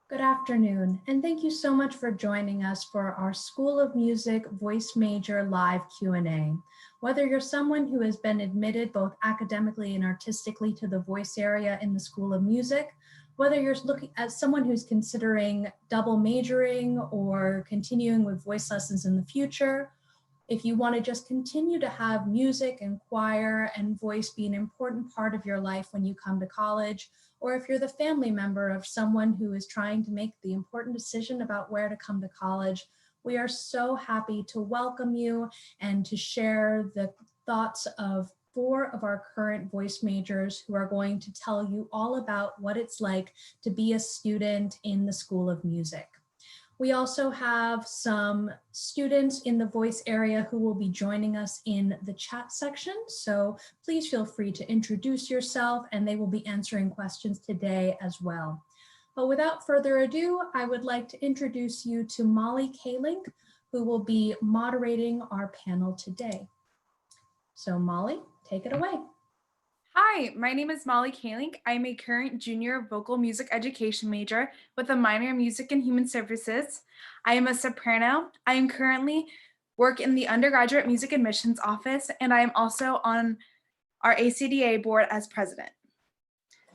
Good afternoon, and thank you so much for joining us for our School of Music Voice Major Live Q&A. Whether you're someone who has been admitted both academically and artistically to the voice area in the School of Music, whether you're looking at someone who's considering double majoring or continuing with voice lessons in the future, if you want to just continue to have music and choir and voice be an important part of your life when you come to college, or if you're the family member of someone who is trying to make the important decision about where to come to college, we are so happy to welcome you and to share the thoughts of 4 of our current voice majors who are going to tell you all about what it's like to be a student in the School of Music. We also have some students in the voice area who will be joining us in the chat section. So please feel free to introduce yourself and they will be answering questions today as well. But without further ado, I would like to introduce you to Molly Kalink, who will be moderating our panel today. So Molly, take it away. Hi, my name is Molly Kalink. I'm a current junior vocal music education major with a minor in music and human services. I am a soprano. I am currently work in the undergraduate music admissions office, and I am also on our ACDA board as president.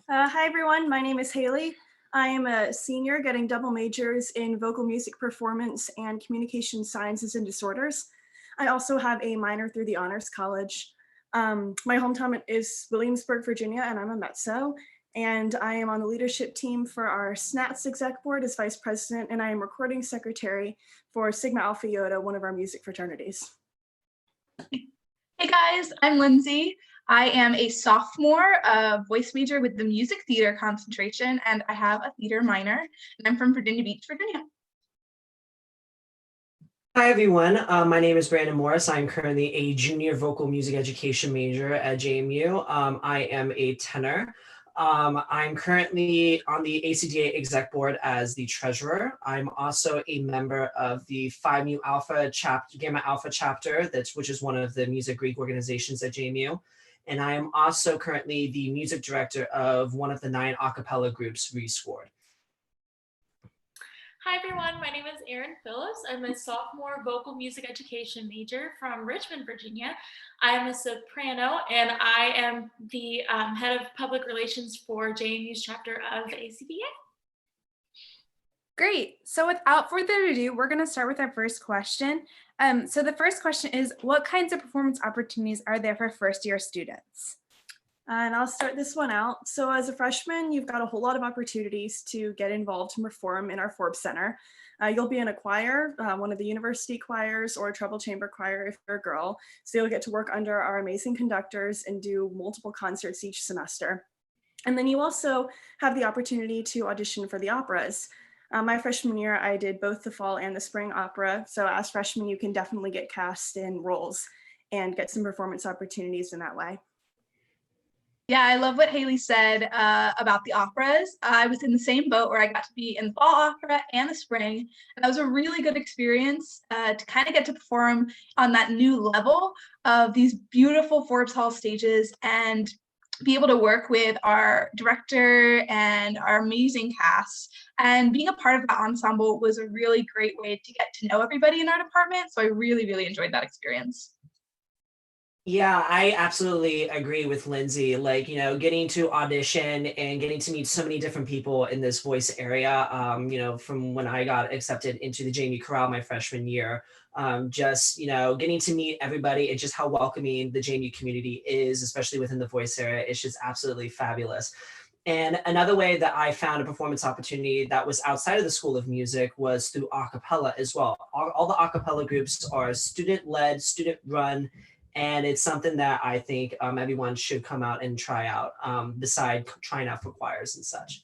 Hi everyone, my name is Haley. I am a senior getting double majors in vocal music performance and communication sciences and disorders. I also have a minor through the Honors College. My hometown is Williamsburg, Virginia, and I'm a mezzo. And I am on the leadership team for our SNATS exec board as vice president, and I am recording secretary for Sigma Alpha Iota, one of our music fraternities. Hey guys, I'm Lindsay. I am a sophomore voice major with the music theater concentration, and I have a theater minor, and I'm from Virginia Beach, Virginia. Hi everyone, my name is Brandon Morris. I'm currently a junior vocal music education major at JMU. I am a tenor. I'm currently on the ACDA exec board as the treasurer. I'm also a member of the Phi Mu Alpha Gamma Alpha chapter, which is one of the music Greek organizations at JMU. And I am also currently the music director of one of the 9 a cappella groups Rescored. Hi everyone, my name is Erin Phillips. I'm a sophomore vocal music education major from Richmond, Virginia. I am a soprano and I am the head of public relations for JMU's chapter of ACDA. Great, so without further ado, we're gonna start with our first question. So the first question is, what kinds of performance opportunities are there for first-year students? And I'll start this one out. So as a freshman, you've got a whole lot of opportunities to get involved and perform in our Forbes Center. You'll be in a choir, one of the university choirs or a treble chamber choir if you're a girl. So you'll get to work under our amazing conductors and do multiple concerts each semester. And then you also have the opportunity to audition for the operas. My freshman year, I did both the fall and the spring opera. So as freshmen, you can definitely get cast in roles and get some performance opportunities in that way. Yeah, I love what Haley said about the operas. I was in the same boat where I got to be in the fall opera and the spring. And that was a really good experience to kind of get to perform on that new level of these beautiful Forbes Hall stages and be able to work with our director and our amazing cast. And being a part of that ensemble was a really great way to get to know everybody in our department. So I really, really enjoyed that experience. Yeah, I absolutely agree with Lindsay. Like, getting to audition and getting to meet so many different people in this voice area, from when I got accepted into the JMU Chorale my freshman year, getting to meet everybody and just how welcoming the JMU community is, especially within the voice area, it's just absolutely fabulous. And another way that I found a performance opportunity that was outside of the School of Music was through a cappella as well. All the a cappella groups are student-led, student-run, and it's something that I think everyone should come out and try out, beside trying out for choirs and such.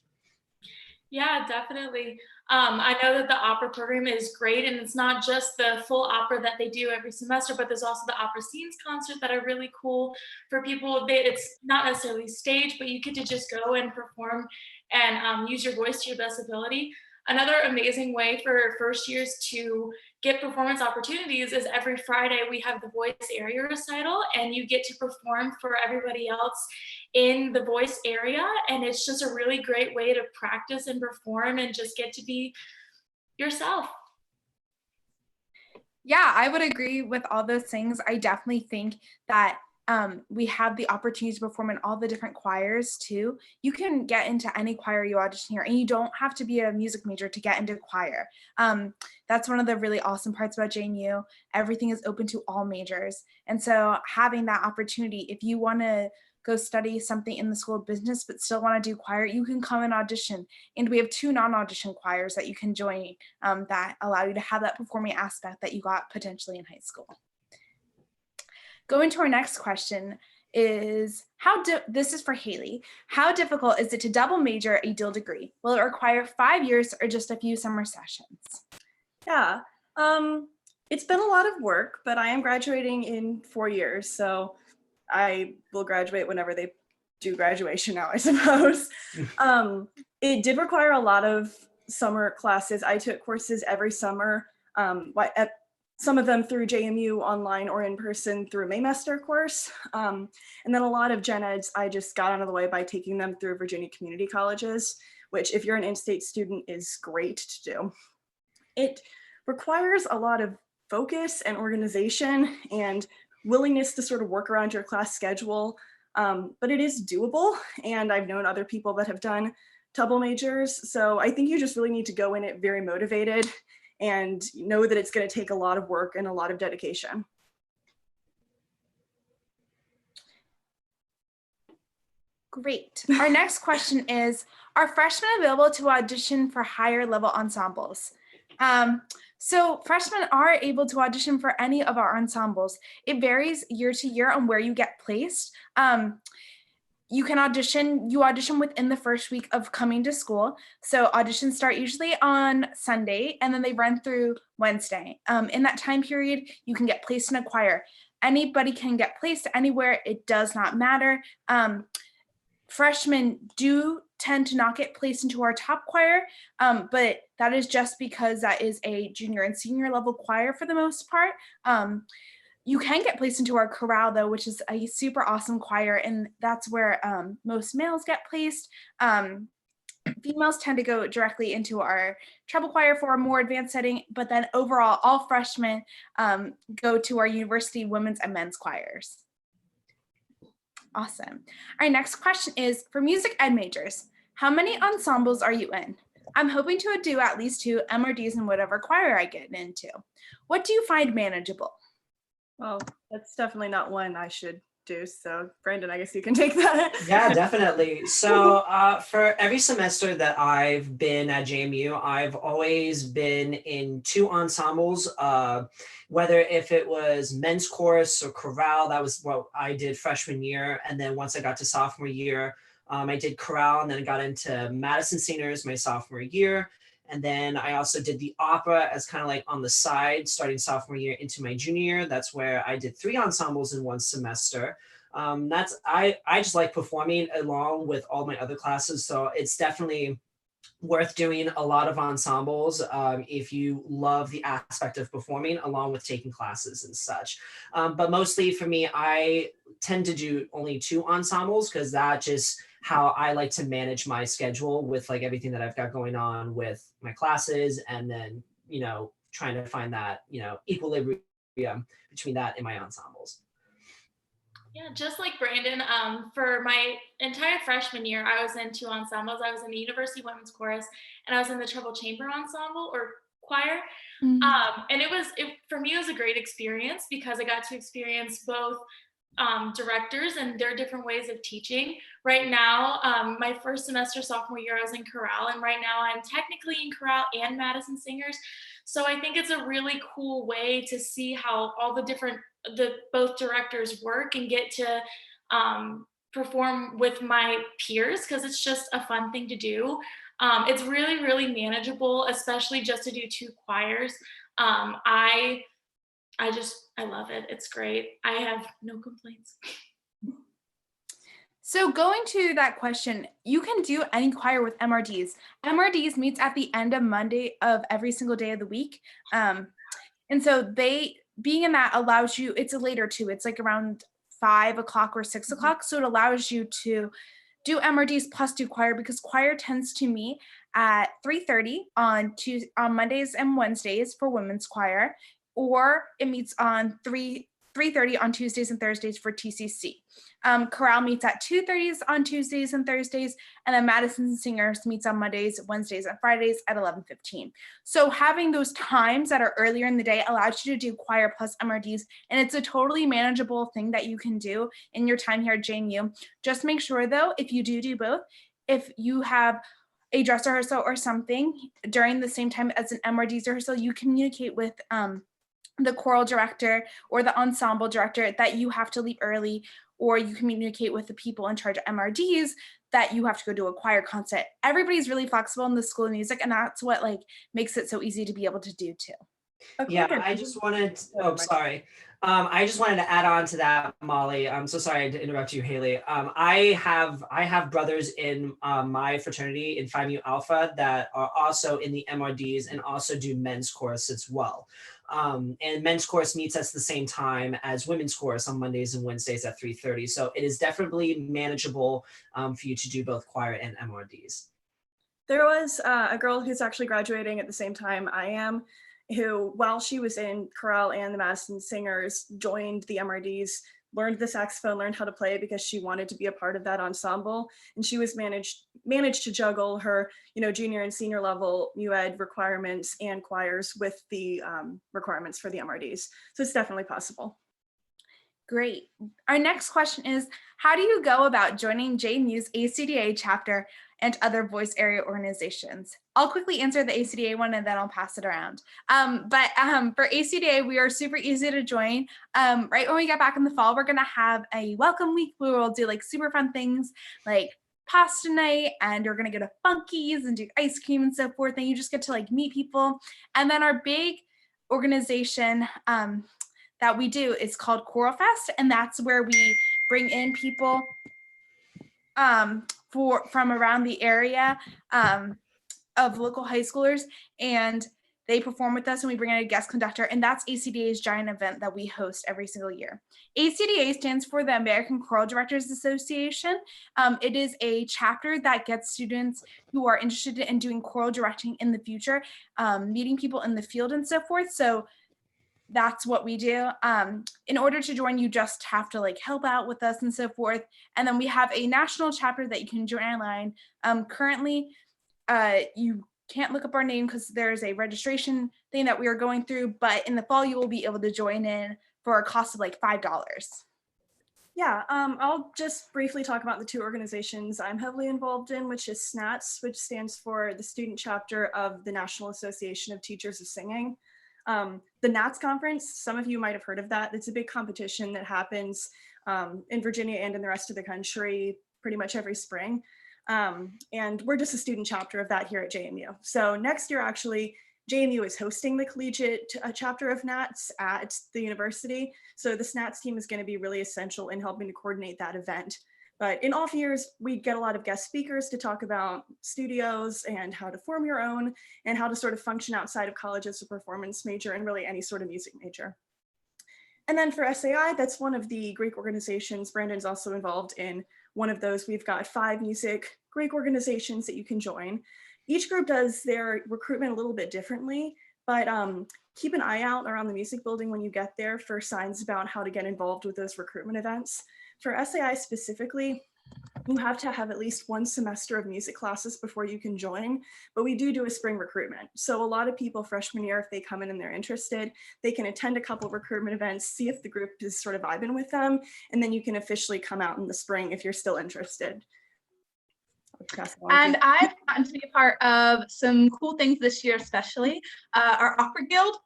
Yeah, definitely. I know that the opera program is great, and it's not just the full opera that they do every semester, but there's also the opera scenes concert that are really cool for people. It's not necessarily staged, but you get to just go and perform and use your voice to your best ability. Another amazing way for first years to get performance opportunities is every Friday we have the voice area recital, and you get to perform for everybody else in the voice area. And it's just a really great way to practice and perform and just get to be yourself. Yeah, I would agree with all those things. I definitely think that we have the opportunity to perform in all the different choirs too. You can get into any choir you audition here, and you don't have to be a music major to get into choir. That's one of the really awesome parts about JMU. Everything is open to all majors. And so having that opportunity, if you want to go study something in the School of Business but still want to do choir, you can come and audition. And we have 2 non-audition choirs that you can join that allow you to have that performing aspect that you got potentially in high school. Going to our next question is, this is for Haley. How difficult is it to double major a dual degree? Will it require 5 years or just a few summer sessions? Yeah, it's been a lot of work, but I am graduating in 4 years, so I will graduate whenever they do graduation now, I suppose. It did require a lot of summer classes. I took courses every summer, some of them through JMU online or in person through a Maymester course. And then a lot of gen eds, I just got out of the way by taking them through Virginia community colleges, which if you're an in-state student is great to do. It requires a lot of focus and organization and willingness to sort of work around your class schedule, but it is doable. And I've known other people that have done double majors. So I think you just really need to go in it very motivated and know that it's going to take a lot of work and a lot of dedication. Great. Our next question is, are freshmen available to audition for higher level ensembles? So freshmen are able to audition for any of our ensembles. It varies year to year on where you get placed. You audition within the first week of coming to school. So auditions start usually on Sunday and then they run through Wednesday. In that time period, you can get placed in a choir. Anybody can get placed anywhere. It does not matter. Freshmen do tend to not get placed into our top choir, but that is just because that is a junior and senior level choir for the most part. You can get placed into our chorale though, which is a super awesome choir, and that's where most males get placed. Females tend to go directly into our treble choir for a more advanced setting, but then overall, all freshmen go to our university women's and men's choirs. Awesome. Our next question is, for music ed majors, how many ensembles are you in? I'm hoping to do at least 2 MRDs in whatever choir I get into. What do you find manageable? Well, that's definitely not one I should do. So Brandon, I guess you can take that. Yeah, definitely. So for every semester that I've been at JMU, I've always been in 2 ensembles, whether if it was men's chorus or chorale. That was what I did freshman year. And then once I got to sophomore year, I did chorale, and then got into Madison Singers my sophomore year. And then I also did the opera as kind of like on the side, starting sophomore year into my junior year. That's where I did 3 ensembles in one semester. I just like performing along with all my other classes. So it's definitely worth doing a lot of ensembles if you love the aspect of performing along with taking classes and such. But mostly for me, I tend to do only 2 ensembles because that just how I like to manage my schedule with like everything that I've got going on with my classes, and then, you know, trying to find that, you know, equilibrium between that and my ensembles. Yeah, just like Brandon, for my entire freshman year, I was in 2 ensembles. I was in the University Women's Chorus, and I was in the Treble Chamber Ensemble or choir. Mm-hmm. And for me, it was a great experience because I got to experience both directors and their different ways of teaching. Right now, my first semester sophomore year, I was in chorale, and right now I'm technically in chorale and Madison Singers. So I think it's a really cool way to see how all both directors work and get to perform with my peers, because it's just a fun thing to do. It's really, really manageable, especially just to do 2 choirs. I love it. It's great. I have no complaints. So going to that question, you can do any choir with MRDs. MRDs meets at the end of Monday of every single day of the week. And so being in that allows you, it's a later too, it's like around 5 o'clock or 6 o'clock. So it allows you to do MRDs plus do choir, because choir tends to meet at 3:30 on Mondays and Wednesdays for women's choir, or it meets on 3:30 on Tuesdays and Thursdays for TCC. Chorale meets at 2:30 on Tuesdays and Thursdays, and then Madison Singers meets on Mondays, Wednesdays, and Fridays at 11:15. So having those times that are earlier in the day allows you to do choir plus MRDs, and it's a totally manageable thing that you can do in your time here at JMU. Just make sure though, if you do both, if you have a dress rehearsal or something during the same time as an MRDs rehearsal, you communicate with the choral director or the ensemble director that you have to leave early, or you communicate with the people in charge of MRDs that you have to go do a choir concert. Everybody's really flexible in the School of Music, and that's what like makes it so easy to be able to do too. Yeah, I just wanted, sorry. I just wanted to add on to that, Molly. I'm so sorry to interrupt you, Haley. I have brothers in my fraternity in Phi Mu Alpha that are also in the MRDs and also do men's chorus as well. And men's chorus meets at the same time as women's chorus on Mondays and Wednesdays at 3:30. So it is definitely manageable for you to do both choir and MRDs. There was a girl who's actually graduating at the same time I am, who, while she was in chorale and the Madison Singers, joined the MRDs, learned the saxophone, learned how to play because she wanted to be a part of that ensemble. And she was managed to juggle her, junior and senior level MUED requirements and choirs with the requirements for the MRDs. So it's definitely possible. Great. Our next question is, how do you go about joining JMU's ACDA chapter and other voice area organizations? I'll quickly answer the ACDA one and then I'll pass it around. But for ACDA, we are super easy to join. Right when we get back in the fall, we're gonna have a welcome week where we'll do like super fun things like pasta night, and you're gonna go to Funky's and do ice cream and so forth, and you just get to like meet people. And then our big organization that we do is called Choral Fest, and that's where we bring in people from around the area of local high schoolers, and they perform with us, and we bring in a guest conductor, and that's ACDA's giant event that we host every single year. ACDA stands for the American Choral Directors Association. It is a chapter that gets students who are interested in doing choral directing in the future, meeting people in the field and so forth. So that's what we do. In order to join, you just have to like help out with us and so forth. And then we have a national chapter that you can join online. Currently, you can't look up our name because there's a registration thing that we are going through, but in the fall, you will be able to join in for a cost of like $5. Yeah, I'll just briefly talk about the two organizations I'm heavily involved in, which is SNATS, which stands for the student chapter of the National Association of Teachers of Singing. The NATS conference, some of you might have heard of that. It's a big competition that happens in Virginia and in the rest of the country pretty much every spring. And we're just a student chapter of that here at JMU. So next year, actually, JMU is hosting the collegiate chapter of NATS at the university. So the SNATS team is going to be really essential in helping to coordinate that event. But in off years, we get a lot of guest speakers to talk about studios and how to form your own and how to sort of function outside of college as a performance major and really any sort of music major. And then for SAI, that's one of the Greek organizations. Brandon's also involved in one of those. We've got 5 music Greek organizations that you can join. Each group does their recruitment a little bit differently, but keep an eye out around the music building when you get there for signs about how to get involved with those recruitment events. For SAI specifically, you have to have at least 1 semester of music classes before you can join, but we do a spring recruitment. So a lot of people freshman year, if they come in and they're interested, they can attend a couple of recruitment events, see if the group is sort of vibing with them, and then you can officially come out in the spring if you're still interested. And I've gotten to be a part of some cool things this year, especially. Our Opera Guild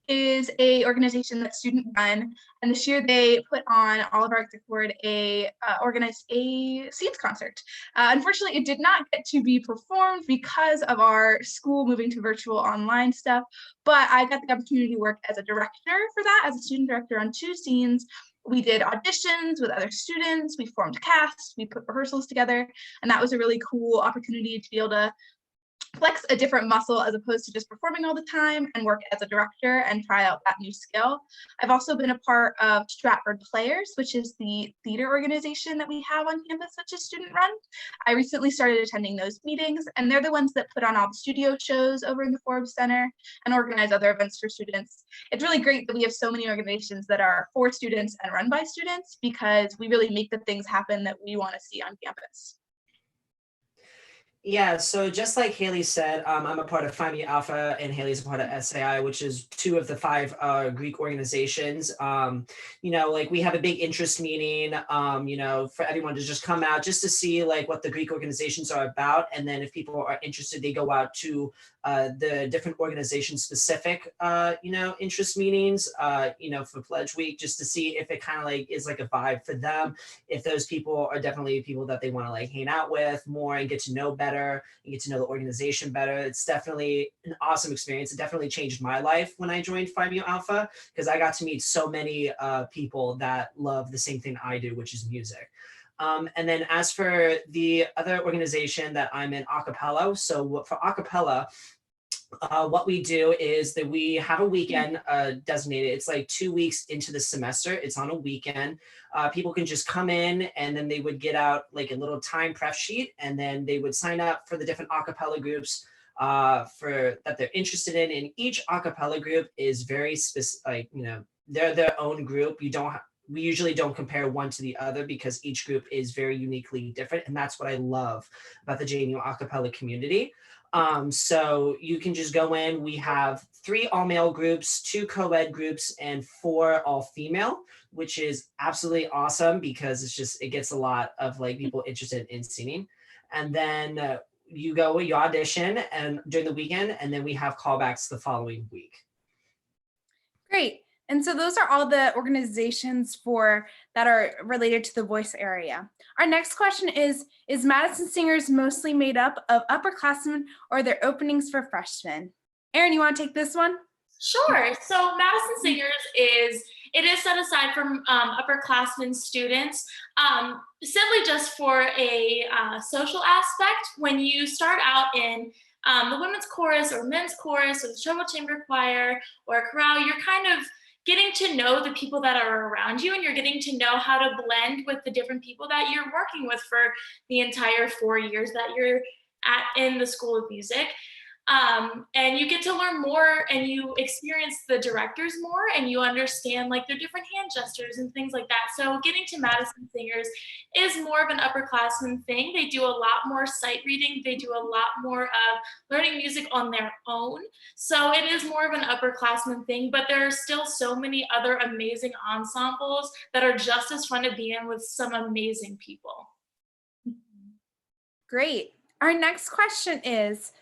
is a organization that's student run, and this year they put on all of our exec board organized a scenes concert. Unfortunately, it did not get to be performed because of our school moving to virtual online stuff, but I got the opportunity to work as a director for that, as a student director on 2 scenes. We did auditions with other students, we formed casts, we put rehearsals together, and that was a really cool opportunity to be able to flex a different muscle as opposed to just performing all the time and work as a director and try out that new skill. I've also been a part of Stratford Players, which is the theater organization that we have on campus, which is student run. I recently started attending those meetings, and they're the ones that put on all the studio shows over in the Forbes Center and organize other events for students. It's really great that we have so many organizations that are for students and run by students, because we really make the things happen that we want to see on campus. Yeah, so just like Haley said, I'm a part of Phi Mu Alpha, and Haley's a part of SAI, which is 2 of the 5 Greek organizations. Like we have a big interest meeting, for everyone to just come out just to see like what the Greek organizations are about. And then if people are interested, they go out to the different organization specific, interest meetings, for Pledge Week, just to see if it kind of like is like a vibe for them. If those people are definitely people that they want to like hang out with more and get to know better and get to know the organization better. It's definitely an awesome experience. It definitely changed my life when I joined Phi Mu Alpha, because I got to meet so many people that love the same thing I do, which is music. And then as for the other organization that I'm in, Acapella. So for Acapella, what we do is that we have a weekend designated. It's like 2 weeks into the semester. It's on a weekend. People can just come in, and then they would get out like a little time prep sheet, and then they would sign up for the different acapella groups for that they're interested in. And each acapella group is very specific, they're their own group. We usually don't compare one to the other because each group is very uniquely different. And that's what I love about the JMU acapella community. So you can just go in. We have 3 all-male groups, 2 co-ed groups, and 4 all-female, which is absolutely awesome because it gets a lot of like people interested in singing. And then you audition and during the weekend, and then we have callbacks the following week. Great. And so those are all the organizations that are related to the voice area. Our next question is Madison Singers mostly made up of upperclassmen, or are there openings for freshmen? Erin, you want to take this one? Sure. So Madison Singers is set aside from upperclassmen students, simply just for a social aspect. When you start out in the women's chorus or men's chorus or the treble chamber choir or a chorale, you're kind of getting to know the people that are around you, and you're getting to know how to blend with the different people that you're working with for the entire 4 years that you're in the School of Music. And you get to learn more, and you experience the directors more, and you understand like their different hand gestures and things like that. So getting to Madison Singers is more of an upperclassman thing. They do a lot more sight reading. They do a lot more of learning music on their own. So it is more of an upperclassman thing, but there are still so many other amazing ensembles that are just as fun to be in with some amazing people. Great. Our next question is,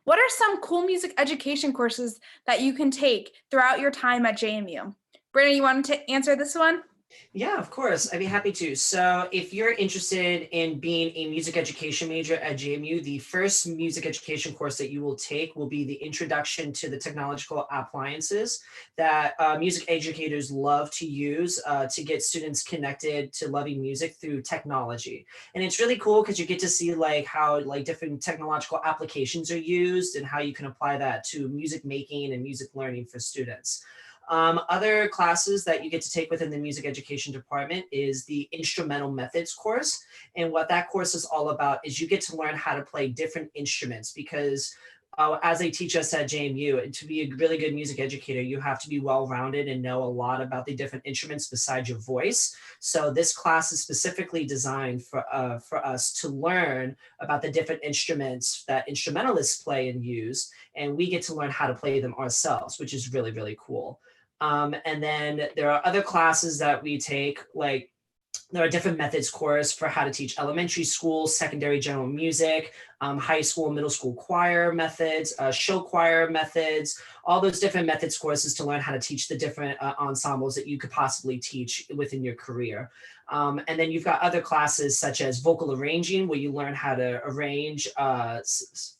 what are some cool music education courses that you can take throughout your time at JMU? Brittany, you wanted to answer this one? Yeah, of course. I'd be happy to. So if you're interested in being a music education major at JMU, the first music education course that you will take will be the Introduction to the Technological Appliances that music educators love to use to get students connected to loving music through technology. And it's really cool because you get to see like how like different technological applications are used and how you can apply that to music making and music learning for students. Other classes that you get to take within the music education department is the instrumental methods course. And what that course is all about is you get to learn how to play different instruments, because as they teach us at JMU, to be a really good music educator, you have to be well-rounded and know a lot about the different instruments besides your voice. So this class is specifically designed for us to learn about the different instruments that instrumentalists play and use, and we get to learn how to play them ourselves, which is really, really cool. And then there are other classes that we take, like there are different methods course for how to teach elementary school, secondary general music, high school, middle school choir methods, show choir methods, all those different methods courses to learn how to teach the different ensembles that you could possibly teach within your career. And then you've got other classes such as vocal arranging, where you learn how to arrange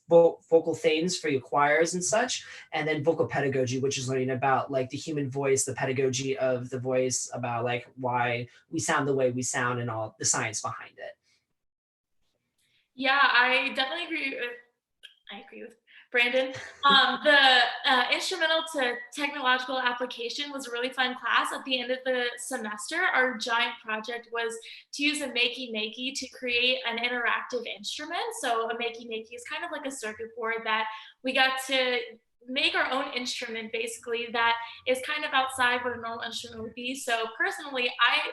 vocal things for your choirs and such. And then vocal pedagogy, which is learning about like the human voice, the pedagogy of the voice, about like why we sound the way we sound and all the science behind it. Yeah, I definitely agree with I agree with Brandon. The instrumental to technological application was a really fun class. At the end of the semester, our giant project was to use a Makey Makey to create an interactive instrument. So a Makey Makey is kind of like a circuit board that we got to make our own instrument basically that is kind of outside what a normal instrument would be. So personally,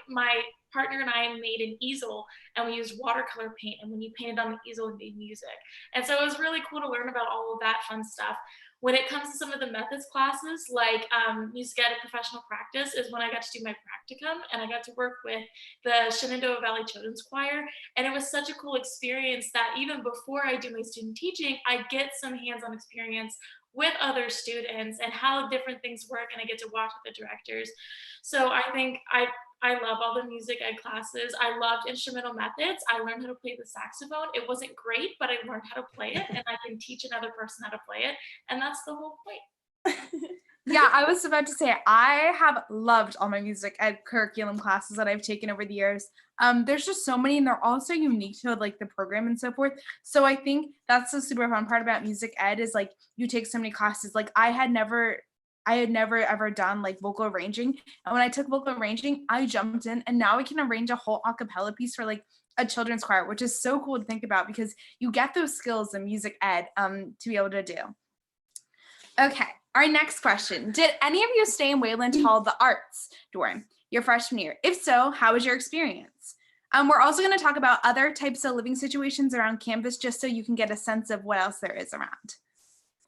my partner and I made an easel and we used watercolor paint, and when you painted on the easel, it made music. And so it was really cool to learn about all of that fun stuff. When it comes to some of the methods classes, like music ed professional practice is when I got to do my practicum, and I got to work with the Shenandoah Valley Children's Choir. And it was such a cool experience that even before I do my student teaching, I get some hands-on experience with other students and how different things work, and I get to watch with the directors. So I think I love all the music ed classes. I loved instrumental methods. I learned how to play the saxophone. It wasn't great, but I learned how to play it, and I can teach another person how to play it. And that's the whole point. Yeah, I was about to say, I have loved all my music ed curriculum classes that I've taken over the years. There's just so many, and they're all so unique to like the program and so forth. So I think that's the super fun part about music ed is like you take so many classes. Like I had never ever done like vocal arranging. And when I took vocal arranging, I jumped in, and now we can arrange a whole a cappella piece for like a children's choir, which is so cool to think about because you get those skills in music ed to be able to do. Okay, our next question. Did any of you stay in Wayland Hall of the Arts during your freshman year? If so, how was your experience? We're also going to talk about other types of living situations around campus just so you can get a sense of what else there is around.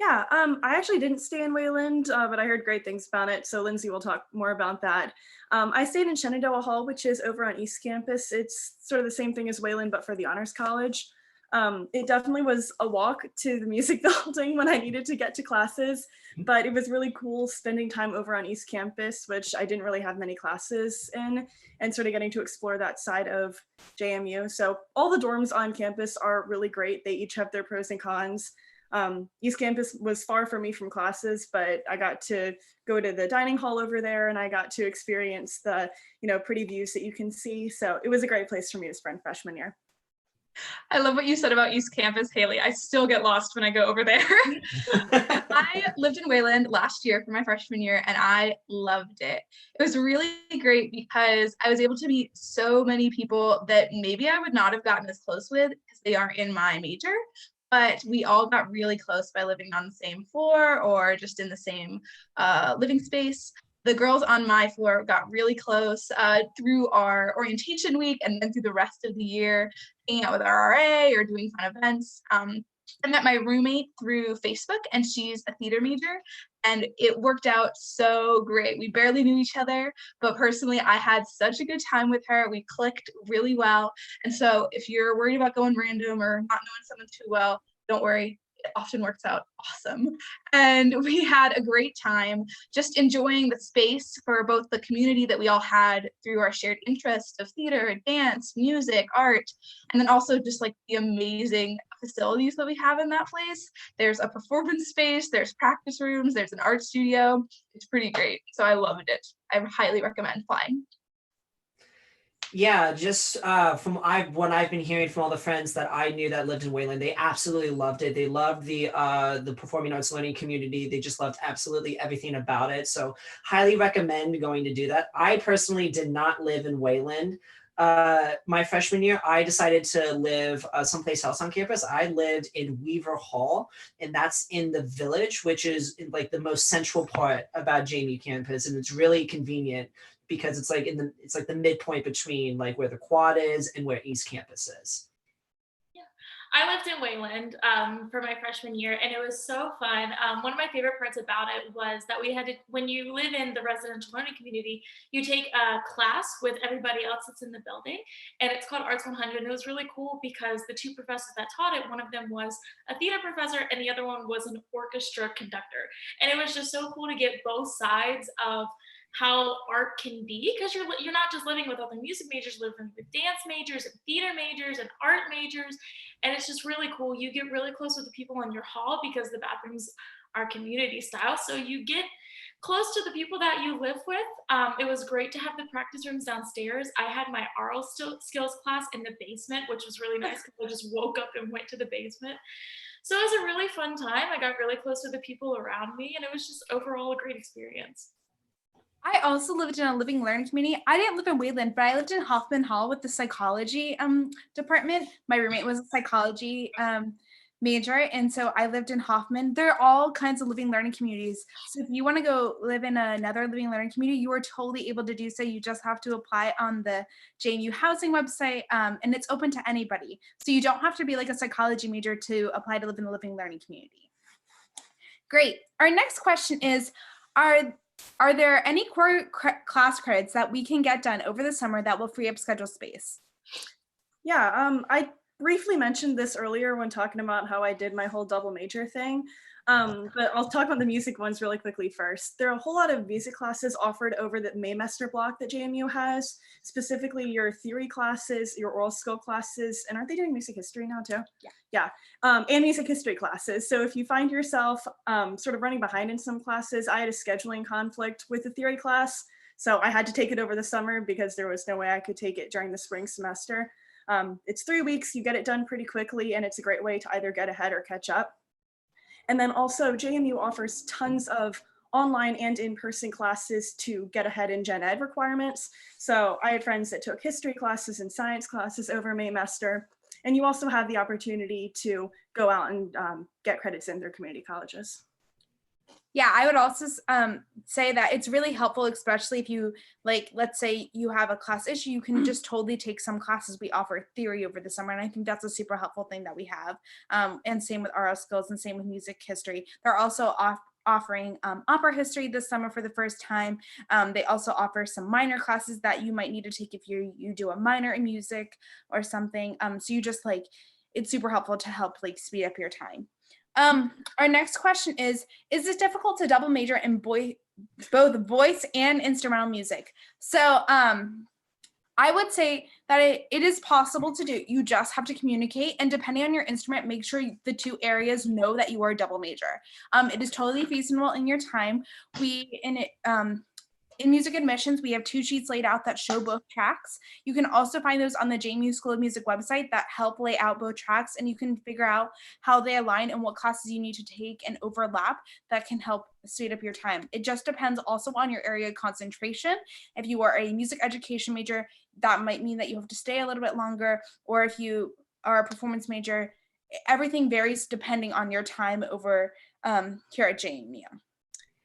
Yeah, I actually didn't stay in Wayland, but I heard great things about it. So Lindsay will talk more about that. I stayed in Shenandoah Hall, which is over on East Campus. It's sort of the same thing as Wayland, but for the Honors College. It definitely was a walk to the music building when I needed to get to classes, but it was really cool spending time over on East Campus, which I didn't really have many classes in, and sort of getting to explore that side of JMU. So all the dorms on campus are really great. They each have their pros and cons. East Campus was far for me from classes, but I got to go to the dining hall over there, and I got to experience the, pretty views that you can see. So it was a great place for me to spend freshman year. I love what you said about East Campus, Haley. I still get lost when I go over there. I lived in Wayland last year for my freshman year, and I loved it. It was really great because I was able to meet so many people that maybe I would not have gotten as close with because they aren't in my major. But we all got really close by living on the same floor or just in the same living space. The girls on my floor got really close through our orientation week and then through the rest of the year, hanging out with our RA or doing fun events. I met my roommate through Facebook, and she's a theater major, and it worked out so great. We barely knew each other, but personally, I had such a good time with her. We clicked really well. And so if you're worried about going random or not knowing someone too well, don't worry. It often works out awesome. And we had a great time just enjoying the space for both the community that we all had through our shared interests of theater, dance, music, art, and then also just like the amazing facilities that we have in that place. There's a performance space, there's practice rooms, there's an art studio. It's pretty great. So I loved it. I highly recommend applying. Yeah, just from what I've been hearing from all the friends that I knew that lived in Wayland, they absolutely loved it. They loved the performing arts learning community. They just loved absolutely everything about it. So highly recommend going to do that. I personally did not live in Wayland. My freshman year, I decided to live someplace else on campus. I lived in Weaver Hall, and that's in the Village, which is like the most central part about JMU campus, and it's really convenient because it's like the midpoint between like where the quad is and where East Campus is. I lived in Wayland for my freshman year, and it was so fun. One of my favorite parts about it was that we had to, when you live in the residential learning community, you take a class with everybody else that's in the building, and it's called Arts 100. And it was really cool because the two professors that taught it, one of them was a theater professor and the other one was an orchestra conductor. And it was just so cool to get both sides of how art can be, because you're not just living with other music majors, living with dance majors and theater majors and art majors, and it's just really cool. You get really close with the people in your hall because the bathrooms are community style, so you get close to the people that you live with. It was great to have the practice rooms downstairs. I had my oral skills class in the basement, which was really nice because I just woke up and went to the basement. So it was a really fun time. I got really close to the people around me, and it was just overall a great experience. I also lived in a living learning community. I didn't live in Wayland, but I lived in Hoffman Hall with the psychology department. My roommate was a psychology major, and so I lived in Hoffman. There are all kinds of living learning communities. So if you want to go live in another living learning community, you are totally able to do so. You just have to apply on the JMU housing website, and it's open to anybody. So you don't have to be like a psychology major to apply to live in a living learning community. Great. Our next question is, are there any core class credits that we can get done over the summer that will free up schedule space? Yeah, I briefly mentioned this earlier when talking about how I did my whole double major thing. But I'll talk about the music ones really quickly first. There are a whole lot of music classes offered over the Maymester block that JMU has, specifically your theory classes, your oral skill classes, and aren't they doing music history now too? Yeah, and music history classes. So if you find yourself sort of running behind in some classes, I had a scheduling conflict with the theory class, so I had to take it over the summer because there was no way I could take it during the spring semester. It's 3 weeks, you get it done pretty quickly, and it's a great way to either get ahead or catch up. And then also JMU offers tons of online and in-person classes to get ahead in gen ed requirements. So I had friends that took history classes and science classes over Maymester. And you also have the opportunity to go out and get credits in their community colleges. Yeah, I would also say that it's really helpful, especially if you, like, let's say you have a class issue, you can just totally take some classes. We offer theory over the summer, and I think that's a super helpful thing that we have. And same with RL skills and same with music history. They're also offering opera history this summer for the first time. They also offer some minor classes that you might need to take if you do a minor in music or something. So you just it's super helpful to help speed up your time. Our next question is it difficult to double major in both voice and instrumental music? So I would say that it is possible to do. You just have to communicate, and depending on your instrument, make sure the two areas know that you are a double major. It is totally feasible in your time. In music admissions, we have 2 sheets laid out that show both tracks. You can also find those on the JMU School of Music website that help lay out both tracks, and you can figure out how they align and what classes you need to take and overlap that can help speed up your time. It just depends also on your area of concentration. If you are a music education major, that might mean that you have to stay a little bit longer, or if you are a performance major, everything varies depending on your time over here at JMU.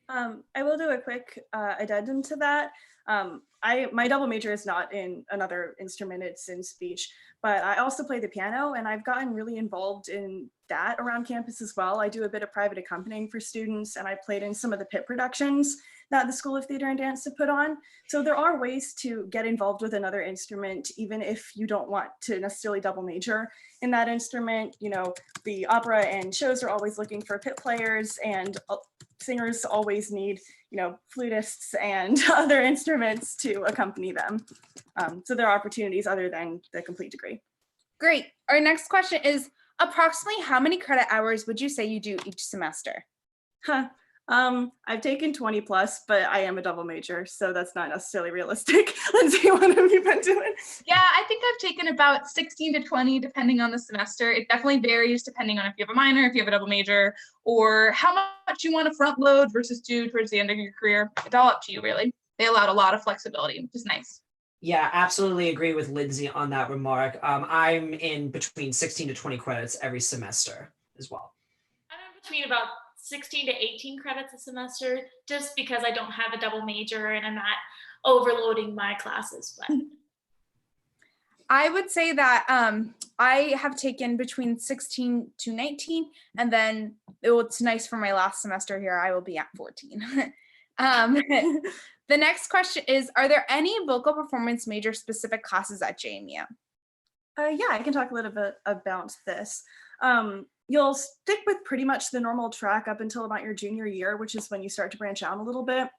I will do a quick addendum to that. My double major is not in another instrument, it's in speech, but I also play the piano, and I've gotten really involved in that around campus as well. I do a bit of private accompanying for students, and I played in some of the pit productions that the School of Theater and Dance have put on. So there are ways to get involved with another instrument, even if you don't want to necessarily double major in that instrument. You know, the opera and shows are always looking for pit players, and singers always need, flutists and other instruments to accompany them. So there are opportunities other than the complete degree. Great. Our next question is, approximately how many credit hours would you say you do each semester? I've taken 20 plus, but I am a double major, so that's not necessarily realistic. Lindsay, what have you been doing? Yeah, I think I've taken about 16 to 20, depending on the semester. It definitely varies depending on if you have a minor, if you have a double major, or how much you want to front load versus do towards the end of your career. It's all up to you, really. They allowed a lot of flexibility, which is nice. Yeah, absolutely agree with Lindsay on that remark. I'm in between 16 to 20 credits every semester as well. I'm in between about 16 to 18 credits a semester, just because I don't have a double major and I'm not overloading my classes. But I would say that I have taken between 16 to 19, and then it's nice for my last semester here, I will be at 14. The next question is, are there any vocal performance major specific classes at JMU? Yeah, I can talk a little bit about this. You'll stick with pretty much the normal track up until about your junior year, which is when you start to branch out a little bit.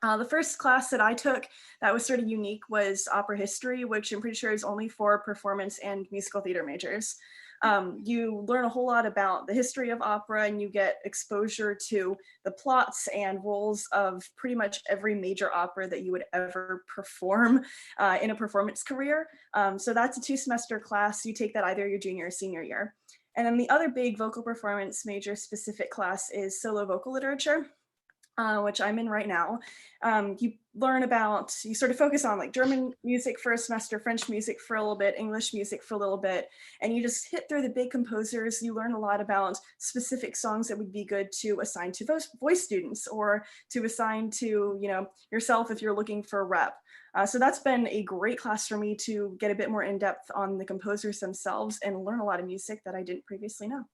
The first class that I took that was sort of unique was opera history, which I'm pretty sure is only for performance and musical theater majors. You learn a whole lot about the history of opera, and you get exposure to the plots and roles of pretty much every major opera that you would ever perform in a performance career. So that's a 2-semester class. You take that either your junior or senior year. And then the other big vocal performance major specific class is solo vocal literature, which I'm in right now. You sort of focus on like German music for a semester, French music for a little bit, English music for a little bit, and you just hit through the big composers. You learn a lot about specific songs that would be good to assign to voice students, or to assign to, you know, yourself if you're looking for a rep. So that's been a great class for me to get a bit more in depth on the composers themselves and learn a lot of music that I didn't previously know.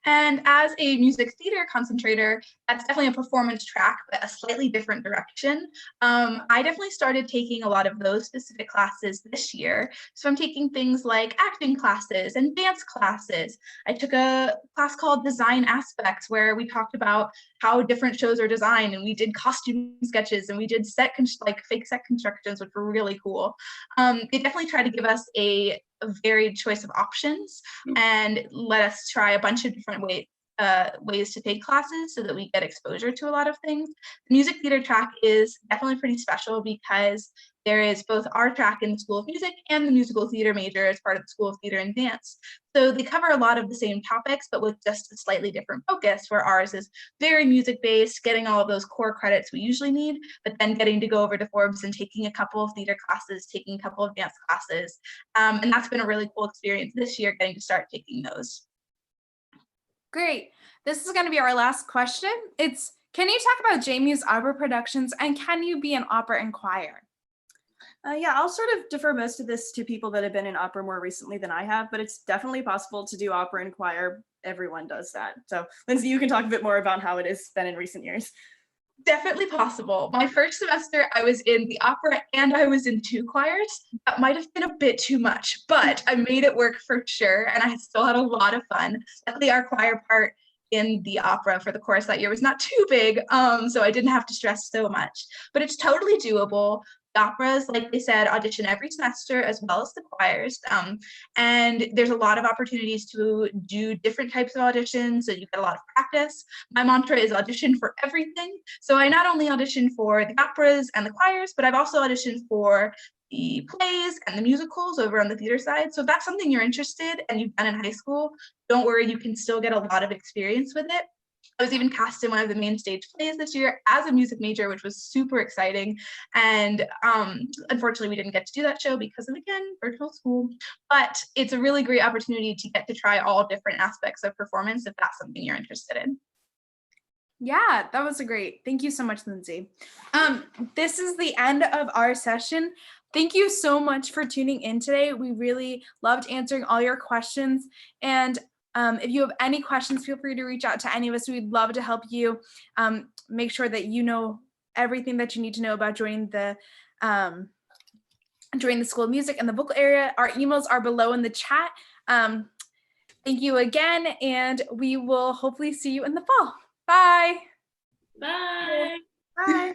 And as a music theater concentrator, that's definitely a performance track, but a slightly different direction. I definitely started taking a lot of those specific classes this year. So I'm taking things like acting classes and dance classes. I took a class called Design Aspects, where we talked about how different shows are designed, and we did costume sketches, and we did fake set constructions, which were really cool. They definitely try to give us a varied choice of options and let us try a bunch of different ways to take classes so that we get exposure to a lot of things. The music theater track is definitely pretty special because there is both our track in the School of Music and the musical theater major as part of the School of Theater and Dance. So they cover a lot of the same topics, but with just a slightly different focus, where ours is very music-based, getting all of those core credits we usually need, but then getting to go over to Forbes and taking a couple of theater classes, taking a couple of dance classes. And that's been a really cool experience this year, getting to start taking those. Great. This is going to be our last question. It's, can you talk about JMU's opera productions, and can you be an opera and choir? Yeah, I'll sort of defer most of this to people that have been in opera more recently than I have, but it's definitely possible to do opera and choir. Everyone does that. So Lindsay, you can talk a bit more about how it has been in recent years. Definitely possible. My first semester, I was in the opera and I was in 2 choirs. That might have been a bit too much, but I made it work for sure, and I still had a lot of fun. Luckily, our choir part in the opera for the chorus that year was not too big, so I didn't have to stress so much. But it's totally doable. The operas, like they said, audition every semester as well as the choirs. And there's a lot of opportunities to do different types of auditions, so you get a lot of practice. My mantra is audition for everything. So I not only audition for the operas and the choirs, but I've also auditioned for the plays and the musicals over on the theater side. So if that's something you're interested and you've done in high school, don't worry, you can still get a lot of experience with it. I was even cast in one of the main stage plays this year as a music major, which was super exciting. And unfortunately, we didn't get to do that show because of, again, virtual school. But it's a really great opportunity to get to try all different aspects of performance if that's something you're interested in. Yeah, that was great. Thank you so much, Lindsay. This is the end of our session. Thank you so much for tuning in today. We really loved answering all your questions. And if you have any questions, feel free to reach out to any of us. We'd love to help you make sure that you know everything that you need to know about joining the School of Music and the vocal area. Our emails are below in the chat. Thank you again, and we will hopefully see you in the fall. Bye. Bye. Bye.